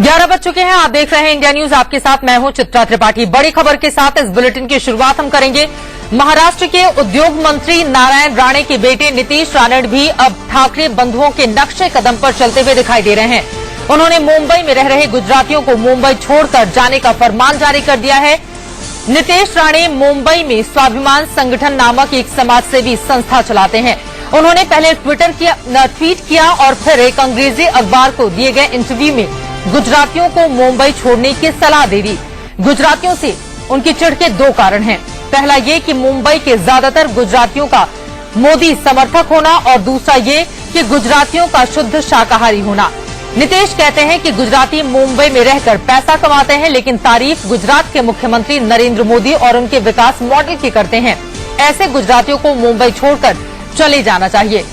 11 बज चुके हैं। आप देख रहे हैं इंडिया न्यूज। आपके साथ मैं हूं चित्रा त्रिपाठी। बड़ी खबर के साथ इस बुलेटिन की शुरुआत हम करेंगे। महाराष्ट्र के उद्योग मंत्री नारायण राणे के बेटे नीतीश राणे भी अब ठाकरे बंधुओं के नक्शे कदम पर चलते हुए दिखाई दे रहे हैं। उन्होंने मुंबई में रह रहे गुजरातियों को मुंबई छोड़कर जाने का फरमान जारी कर दिया है। नीतीश राणे मुंबई में स्वाभिमान संगठन नामक एक समाजसेवी संस्था चलाते हैं। उन्होंने पहले ट्वीट किया और फिर एक अंग्रेजी अखबार को दिए गए इंटरव्यू में गुजरातियों को मुंबई छोड़ने की सलाह दे दी। गुजरातियों से उनकी चिढ़ के दो कारण हैं। पहला ये कि मुंबई के ज्यादातर गुजरातियों का मोदी समर्थक होना और दूसरा ये कि गुजरातियों का शुद्ध शाकाहारी होना। नीतीश कहते हैं कि गुजराती मुंबई में रहकर पैसा कमाते हैं, लेकिन तारीफ गुजरात के मुख्यमंत्री नरेंद्र मोदी और उनके विकास मॉडल की करते हैं। ऐसे गुजरातियों को मुंबई छोड़कर चले जाना चाहिए।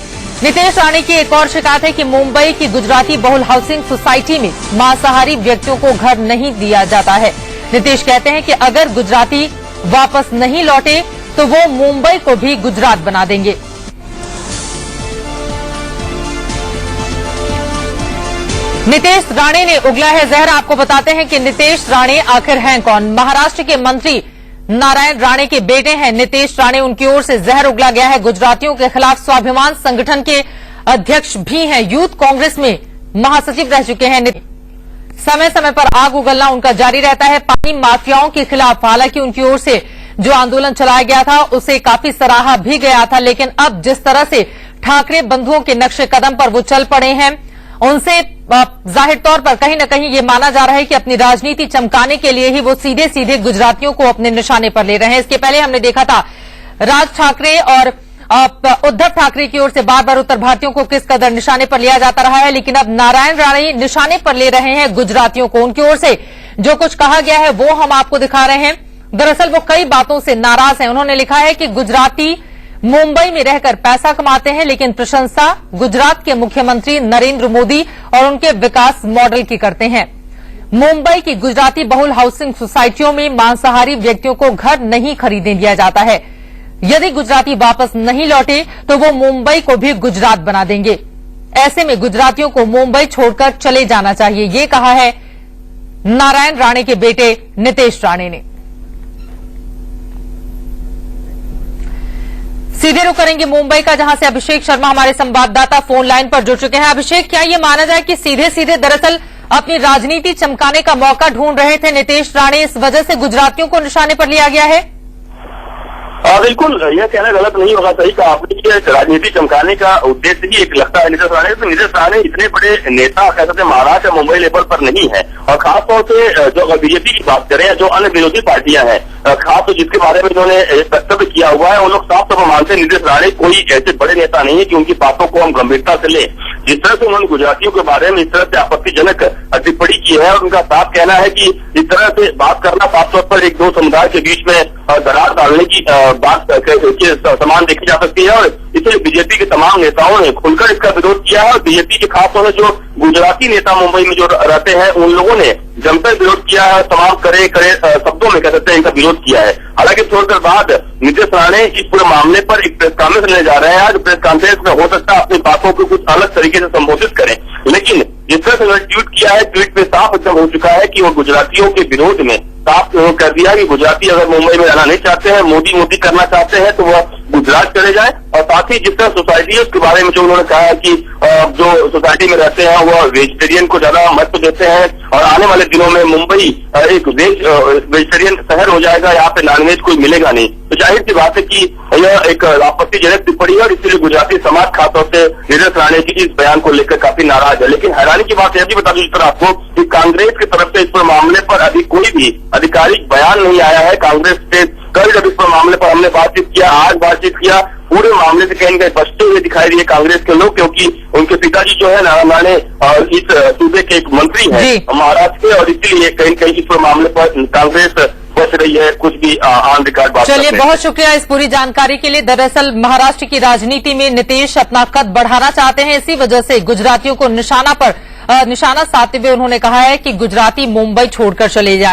नीतीश राणे की एक और शिकायत है कि मुंबई की गुजराती बहुल हाउसिंग सोसाइटी में मांसाहारी व्यक्तियों को घर नहीं दिया जाता है। नीतीश कहते हैं कि अगर गुजराती वापस नहीं लौटे तो वो मुंबई को भी गुजरात बना देंगे। नीतीश राणे ने उगला है जहर। आपको बताते हैं कि नीतीश राणे आखिर हैं कौन। महाराष्ट्र के मंत्री नारायण राणे के बेटे हैं नीतीश राणे। उनकी ओर से जहर उगला गया है। गुजरातियों के खिलाफ स्वाभिमान संगठन के अध्यक्ष भी हैं। यूथ कांग्रेस में महासचिव रह चुके हैं। समय समय पर आग उगलना उनका जारी रहता है पानी माफियाओं के खिलाफ। हालांकि उनकी ओर से जो आंदोलन चलाया गया था उसे काफी सराहा भी गया था, लेकिन अब जिस तरह से ठाकरे बंधुओं के नक्शे कदम पर वो चल पड़े हैं, उनसे जाहिर तौर पर कहीं न कहीं ये माना जा रहा है कि अपनी राजनीति चमकाने के लिए ही वो सीधे सीधे गुजरातियों को अपने निशाने पर ले रहे हैं। इसके पहले हमने देखा था राज ठाकरे और उद्धव ठाकरे की ओर से बार बार उत्तर भारतीयों को किस कदर निशाने पर लिया जाता रहा है, लेकिन अब नारायण राणे निशाने पर ले रहे हैं गुजरातियों को। उनकी ओर से जो कुछ कहा गया है वो हम आपको दिखा रहे हैं। दरअसल वो कई बातों से नाराज हैं। उन्होंने लिखा है कि गुजराती मुंबई में रहकर पैसा कमाते हैं, लेकिन प्रशंसा गुजरात के मुख्यमंत्री नरेंद्र मोदी और उनके विकास मॉडल की करते हैं। मुंबई की गुजराती बहुल हाउसिंग सोसाइटियों में मांसाहारी व्यक्तियों को घर नहीं खरीदने दिया जाता है। यदि गुजराती वापस नहीं लौटे तो वो मुंबई को भी गुजरात बना देंगे। ऐसे में गुजरातियों को मुंबई छोड़कर चले जाना चाहिए, ये कहा है नारायण राणे के बेटे नीतीश राणे ने। सीधे रुख करेंगे मुंबई का, जहां से अभिषेक शर्मा हमारे संवाददाता फोन लाइन पर जुड़ चुके हैं। अभिषेक, क्या ये माना जाए कि सीधे सीधे दरअसल अपनी राजनीति चमकाने का मौका ढूंढ रहे थे नीतीश राणे, इस वजह से गुजरातियों को निशाने पर लिया गया है? बिल्कुल, यह कहना गलत नहीं होगा। सही कहा आपने कि राजनीति चमकाने का उद्देश्य ही एक लगता है नीतीश राणे। तो नीतीश राणे इतने बड़े नेता कह सकते महाराष्ट्र मुंबई लेवल पर नहीं है, और खासतौर से जो बीजेपी की बात करें, जो अन्य विरोधी पार्टियां हैं, खासतौर जिसके बारे में इन्होंने वक्तव्य किया हुआ है, उन लोग साफ तौर पर मानते हैं नीतीश राणे कोई ऐसे बड़े नेता नहीं है कि उनकी बातों को हम गंभीरता से लें। जिस तरह से उन्होंने गुजरातियों के बारे में इस तरह से आपत्तिजनक टिप्पणी की है, और उनका साफ कहना है कि इस तरह से बात करना साफ तौर पर एक दो समुदाय के बीच में दरार डालने की बात के समान देखी जा सकती है, और इसलिए बीजेपी के तमाम नेताओं ने खुलकर इसका विरोध किया है। और बीजेपी के खासतौर से जो गुजराती नेता मुंबई में जो रहते हैं, उन लोगों ने जमकर विरोध किया है। तमाम करे शब्दों में कह सकते हैं इनका विरोध किया है। हालांकि थोड़ी देर बाद नीतीश राणे इस पूरे मामले पर एक प्रेस कॉन्फ्रेंस लेने जा रहे हैं। आज प्रेस कॉन्फ्रेंस में हो सकता है अपनी बातों को कुछ अलग तरीके से संबोधित करें, लेकिन जिस तरह से उन्होंने ट्वीट किया है, ट्वीट में साफ एकदम हो चुका है कि वो गुजरातियों के विरोध में साफ कर दिया कि गुजराती अगर मुंबई में रहना नहीं चाहते हैं, मोदी करना चाहते हैं, तो वह गुजरात चले जाए। और साथ ही जिस तरह सोसाइटी है उसके बारे में जो उन्होंने कहा है कि जो सोसाइटी में रहते हैं वह वेजिटेरियन को ज्यादा महत्व देते हैं, और आने वाले दिनों में मुंबई एक वेजिटेरियन शहर हो जाएगा, यहाँ पे नॉनवेज कोई मिलेगा नहीं। तो जाहिर सी बात है कि यह एक आपत्तिजनक टिप्पणी है, और इसलिए गुजराती समाज खासतौर से नीतीश राणे की इस बयान को लेकर काफी नाराज है। लेकिन हैरानी की बात यह भी बता दूं इस तरह आपको कि कांग्रेस की तरफ से इस पर मामले पर अभी कोई भी आधिकारिक बयान नहीं आया है। कांग्रेस से कल जब इस पर मामले पर हमने बातचीत किया, आज बातचीत किया, पूरे मामले से कहीं कहीं बचते हुए दिखाई दिए कांग्रेस के लोग, क्योंकि उनके पिताजी जो है नारायण राणे इस सूबे के एक मंत्री हैं महाराष्ट्र के, और इसलिए कहीं कहीं इस पर मामले पर कांग्रेस बच रही है कुछ भी ऑन रिकॉर्ड बात। चलिए, बहुत शुक्रिया इस पूरी जानकारी के लिए। दरअसल महाराष्ट्र की राजनीति में नीतीश अपना कद बढ़ाना चाहते हैं, इसी वजह से गुजरातियों को निशाना साधते हुए उन्होंने कहा है कि गुजराती मुंबई छोड़कर चले जाए।